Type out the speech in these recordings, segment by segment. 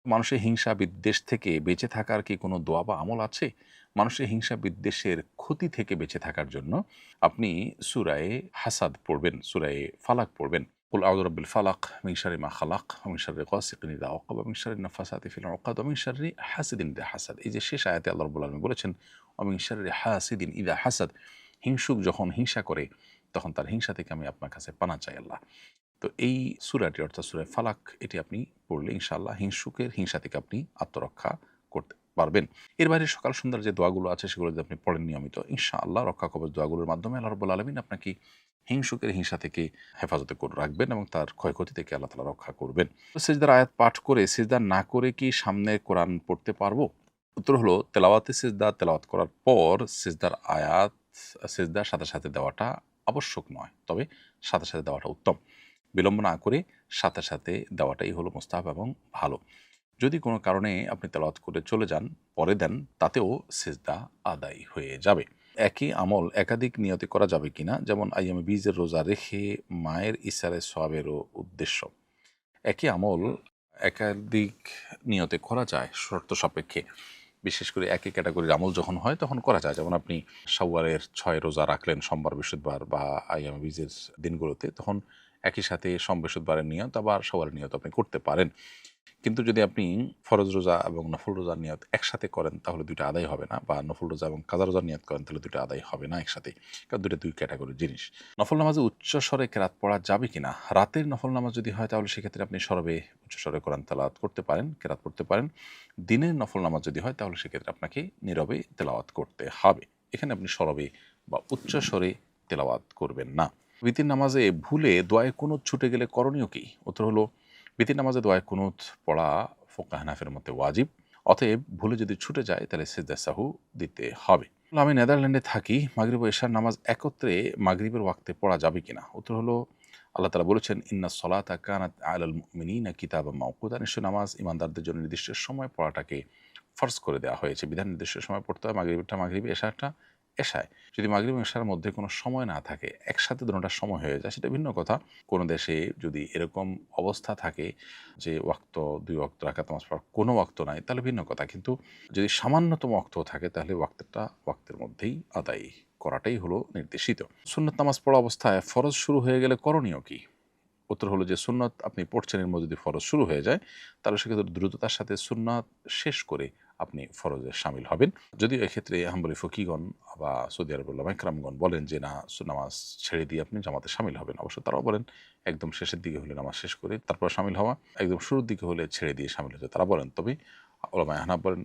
মানুষের হিংসা বিদ্বেষ থেকে বেঁচে থাকার কি কোনো দোয়া বা আমল আছে? মানুষের হিংসা বিদ্বেষের ক্ষতি থেকে বেঁচে থাকার জন্য আপনি সূরায়ে হাসাদ পড়বেন, সূরায়ে ফালাক পড়বেন। কুল আউযু বিরাব্বিল ফালাক মিন শাররি মা খালাক ওয়া মিন শাররি গাসিকিন ইযা ওয়াকাব ওয়া মিন শাররি নাফাসাতি ফিল উকাদ ওয়া মিন শাররি হাসিদিন ইযা হাসাদ। এই যে শেষ আয়াতে আল্লাহ রাব্বুল আলামিন বলেছেন ওয়া মিন শাররি হাসিদিন ইযা হাসাদ, হিংসুক যখন হিংসা করে তখন তার হিংসা থেকে আমি আপনার কাছে পানাহ চাই আল্লাহ। তো এই সূরাটি অর্থাৎ সূরা ফালাক এটি আপনি পড়লে ইনশাআল্লাহ হিংসুকের হিংসা থেকে আপনি আত্মরক্ষা করতে পারবেন। এর বাইরে সকাল সন্ধ্যার যে দোয়াগুলো আছে সেগুলো যদি আপনি পড়েন নিয়মিত ইনশাআল্লাহ রক্ষা কবচ দোয়াগুলোর মাধ্যমে আল্লাহ রাব্বুল আলামিন আপনাকে হিংসুকের হিংসা থেকে হেফাজতে করে রাখবেন এবং তার ক্ষয়ক্ষতি থেকে আল্লাহ তাআলা রক্ষা করবেন। তো সিজদার আয়াত পাঠ করে সিজদা না করে কি সামনে কোরআন পড়তে পারবো? উত্তর হলো তেলাওয়াতে সিজদা তেলাওয়াত করার পর সিজদার আয়াত সিজদার সাথে, সাথে দেওয়াটা আবশ্যক নয়। তবে সাথে, সাথে দেওয়াটা উত্তম। বিলম্ব না করে সাথে, সাথে দেওয়াটাই হলো মুস্তাহাব এবং ভালো। যদি কোনো কারণে আপনি তেলাওয়াত করে চলে যান, পরে দেন, তাতেও সিজদা আদায় হয়ে যাবে। একই আমল একাধিক নিয়তে করা যাবে কিনা? যেমন আইয়ামে বীজের রোজা রেখে মায়ের ইসারে সওয়াবেরও উদ্দেশ্য। একই আমল একাধিক নিয়তে করা যায় শর্ত সাপেক্ষে। বিশেষ করে একই ক্যাটাগরির আমল যখন হয় তখন করা যায়। যেমন আপনি শাওয়ালের ৬ রোজা রাখলেন সোমবার, বৃহস্পতিবার বা আইয়ামে বীজের দিনগুলোতে, তখন একই সাথে সোম, বৃহস্পতিবারের নিয়ত আবার শাওয়ালের নিয়ত আপনি করতে পারেন। কিন্তু যদি আপনি ফরজ রোজা এবং নফল রোজার নিয়ত একসাথে করেন তাহলে ২ টা আদায় হবে না, বা নফল রোজা এবং কাজা রোজার নিয়ত করেন তাহলে ২ টা আদায় হবে না একসাথে। কারণ ২ টা ২ ক্যাটাগরির জিনিস। নফল নামাজে উচ্চস্বরে কেরাত পড়া যাবে কিনা? রাতের নফল নামাজ যদি হয় তাহলে সেক্ষেত্রে আপনি সরবে উচ্চস্বরে কোরআন তেলাওয়াত করতে পারেন, কেরাত পড়তে পারেন। দিনের নফল নামাজ যদি হয় তাহলে সেক্ষেত্রে আপনাকে নীরবে তেলাওয়াত করতে হবে। এখানে আপনি সরবে বা উচ্চস্বরে তেলাওয়াত করবেন না। বিতির নামাজে ভুলে দোয়ায়ে কুনুত ছুটে গেলে করণীয় কি? উত্তর হলো বিতির নামাজে দোয়ায়ে কুনুত পড়া ফুকাহা হানাফির মতে ওয়াজিব। অতএব ভুলে যদি ছুটে যায় তাহলে সিজদা সাহু দিতে হবে। আমি নেদারল্যান্ডে থাকি, মাগরিব ও এশার নামাজ একত্রে মাগরিবের ওয়াক্তে পড়া যাবে কিনা? উত্তর হলো আল্লাহ তাআলা বলেছেন ইন্নাস সলাতা কানাত আলাল মুমিনিনা কিতাবাম মাওকুতা, নিশ্চয় নামাজ ইমানদারদের জন্য নির্দিষ্ট সময় পড়াটাকে ফরজ করে দেওয়া হয়েছে। বিধান নির্দিষ্ট সময় পড়তে হয়, মাগরিবটা মাগরিবে, এশারটা এশায়। যদি মাগরিব এবং এশার মধ্যে কোনো সময় না থাকে, একসাথে দোনোটার সময় হয়ে যায় সেটা ভিন্ন কথা। কোনো দেশে যদি এরকম অবস্থা থাকে যে ওয়াক্ত ২ ওয়াক্ত রাকাত নামাজ পড়ার কোনো ওয়াক্ত নাই তাহলে ভিন্ন কথা। কিন্তু যদি সামান্যতম ওয়াক্তও থাকে তাহলে ওয়াক্তেরটা ওয়াক্তের মধ্যেই আদায় করাটাই হলো নির্দেশিত। সুন্নত নামাজ পড়া অবস্থায় ফরজ শুরু হয়ে গেলে করণীয় কি? উত্তর হলো যে সুন্নত আপনি পড়ছেন, এর মধ্যে যদি ফরজ শুরু হয়ে যায় তাহলে সেক্ষেত্রে দ্রুততার সাথে সুন্নাত শেষ করে আপনি ফরজে শামিল হবেন। যদিও এক্ষেত্রে হাম্বলি ফকিগণ বা সৌদি আরবের উলামা ইকরামগণ বলেন যে না, নামাজ ছেড়ে দিয়ে আপনি জামাতে শামিল হবেন। অবশ্য তারাও বলেন একদম শেষের দিকে হলে নামাজ শেষ করে তারপর শামিল হওয়া, একদম শুরুর দিকে হলে ছেড়ে দিয়ে শামিল হতে তারা বলেন। তবে উলামা আহনাফ বলেন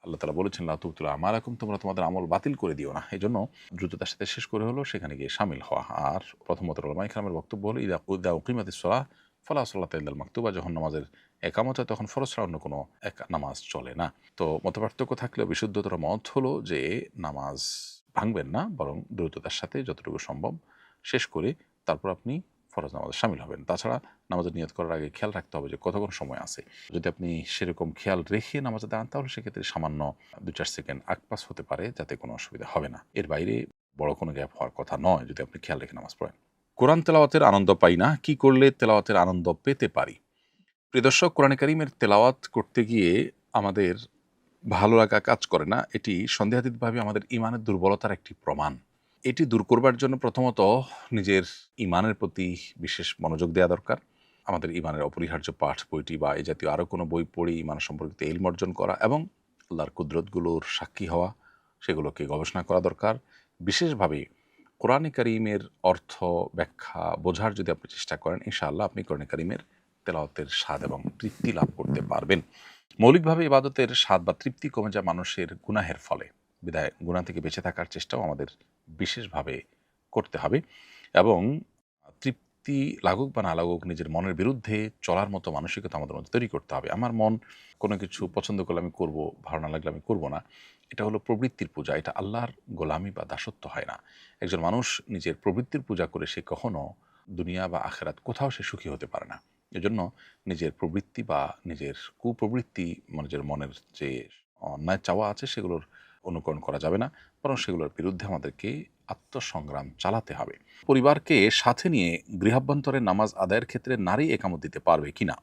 আল্লাহ তাআলা বলেছেন লা তুবতিলু আমালাকুম, তোমরা তোমাদের আমল বাতিল করে দিও না। এজন্য দ্রুততার সাথে শেষ করে হলো সেখানে গিয়ে শামিল হওয়া। আর প্রথমত উলামা ইকরামের বক্তব্য হলো ইদা উকিমাতিস সালাহ ফালা সালাতা ইল্লাল মাকতুবা, যখন নামাজের একামত হয় তখন ফরজ ছাড়া অন্য কোনো নামাজ চলে না। তো মতপার্থক্য থাকলেও বিশুদ্ধতর মত হলো যে নামাজ ভাঙবেন না, বরং দ্রুততার সাথে যতটুকু সম্ভব শেষ করে তারপর আপনি ফরজ নামাজে শামিল হবেন। তাছাড়া নামাজের নিয়ত করার আগে খেয়াল রাখতে হবে যে কতক্ষণ সময় আছে। যদি আপনি সেরকম খেয়াল রেখে নামাজে দাঁড়ান তাহলে সেক্ষেত্রে সামান্য ২-৪ সেকেন্ড আগপাস হতে পারে, যাতে কোনো অসুবিধা হবে না। এর বাইরে বড় কোনো গ্যাপ হওয়ার কথা নয় যদি আপনি খেয়াল রেখে নামাজ পড়েন। কোরআন তেলাওয়াতের আনন্দ পাই না, কি করলে তেলাওয়াতের আনন্দ পেতে পারি? প্রিয় দর্শক, কোরআনে কারিমের তেলাওয়াত করতে গিয়ে আমাদের ভালো লাগা কাজ করে না। এটি সন্দেহাতীতভাবে আমাদের ঈমানের দুর্বলতার একটি প্রমাণ। এটি দূর করবার জন্য প্রথমত নিজের ঈমানের প্রতি বিশেষ মনোযোগ দেয়া দরকার। আমাদের ঈমানের অপরিহার্য পাঠ বইটি বা এই জাতীয় আরও কোনো বই পড়ে ঈমান সম্পর্কিত ইলম অর্জন করা এবং আল্লাহর কুদরতগুলোর সাক্ষী হওয়া, সেগুলোকে গবেষণা করা দরকার। বিশেষভাবে কোরআনে কারিমের অর্থ ব্যাখ্যা বোঝার যদি আপনি চেষ্টা করেন, ইনশাআল্লাহ আপনি কোরআনে কারিমের তেলাওয়াতের স্বাদ এবং তৃপ্তি লাভ করতে পারবেন। মৌলিকভাবে ইবাদতের স্বাদ বা তৃপ্তি কমে যায় মানুষের গুনাহের ফলে। বিধায় গুনাহ থেকে বেঁচে থাকার চেষ্টাও আমাদের বিশেষভাবে করতে হবে এবং তৃপ্তি লাগুক বা না লাগুক নিজের মনের বিরুদ্ধে চলার মতো মানসিকতা আমাদের মধ্যে তৈরি করতে হবে। আমার মন কোনো কিছু পছন্দ করলে আমি করব, ভালো না লাগলে আমি করব না। এটা হলো প্রবৃত্তির পূজা, এটা আল্লাহর গোলামি বা দাসত্ব হয় না। একজন মানুষ নিজের প্রবৃত্তির পূজা করে সে কখনো দুনিয়া বা আখেরাত কোথাও সে সুখী হতে পারে না। এজন্য নিজের প্রবৃত্তি বা নিজের কুপ্রবৃত্তি, নিজের মনের যে অন্যায় চাওয়া আছে সেগুলোর অনুকরণ করা যাবে না, বরং সেগুলোর বিরুদ্ধে আমাদেরকে আত্মসংগ্রাম চালাতে হবে। পরিবারকে সাথে নিয়ে গৃহাভ্যন্তরে নামাজ আদায়ের ক্ষেত্রে নারী একামত দিতে পারবে কিনা?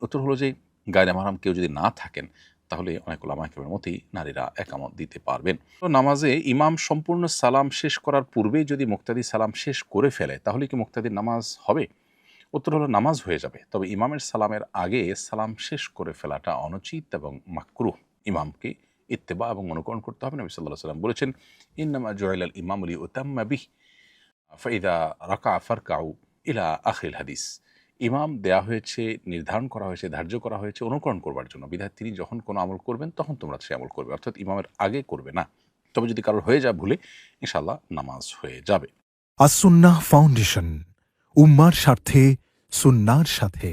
উত্তর হলো যে গায়রে মাহরাম কেউ যদি না থাকেন তাহলে অনেক ওলামা কেরামের মতেই নারীরা একামত দিতে পারবেন। তো নামাজে ইমাম সম্পূর্ণ সালাম শেষ করার পূর্বেই যদি মুক্তাদি সালাম শেষ করে ফেলে তাহলে কি মুক্তাদির নামাজ হবে? উত্তর হলো নামাজ হয়ে যাবে, তবে ইমামের সালামের আগে সালাম শেষ করে ফেলাটা অনুচিত এবং মাকরুহ। ইমামকে ইত্তেবা এবং অনুকরণ করতে হবে। নবী সাল্লাল্লাহু আলাইহি ওয়াসাল্লাম বলেছেন, ইন্নামা জুইলাল ইমামু লিউতাম্মা বিহি ফাইদা রাকা ফারকাউ ইলা আখিল হাদিস। ইমাম দেয়া হয়েছে, নির্ধারণ করা হয়েছে, ধার্য করা হয়েছে অনুকরণ করবার জন্য, বিধায় তিনি যখন কোনো আমল করবেন তখন তোমরা সে আমল করবে, অর্থাৎ ইমামের আগে করবে না। তবে যদি কারোর হয়ে যায় ভুলে, ইনশাআল্লাহ নামাজ হয়ে যাবে। আসুন্নাহ ফাউন্ডেশন, উম্মার স্বার্থে সুন্নাহর সাথে।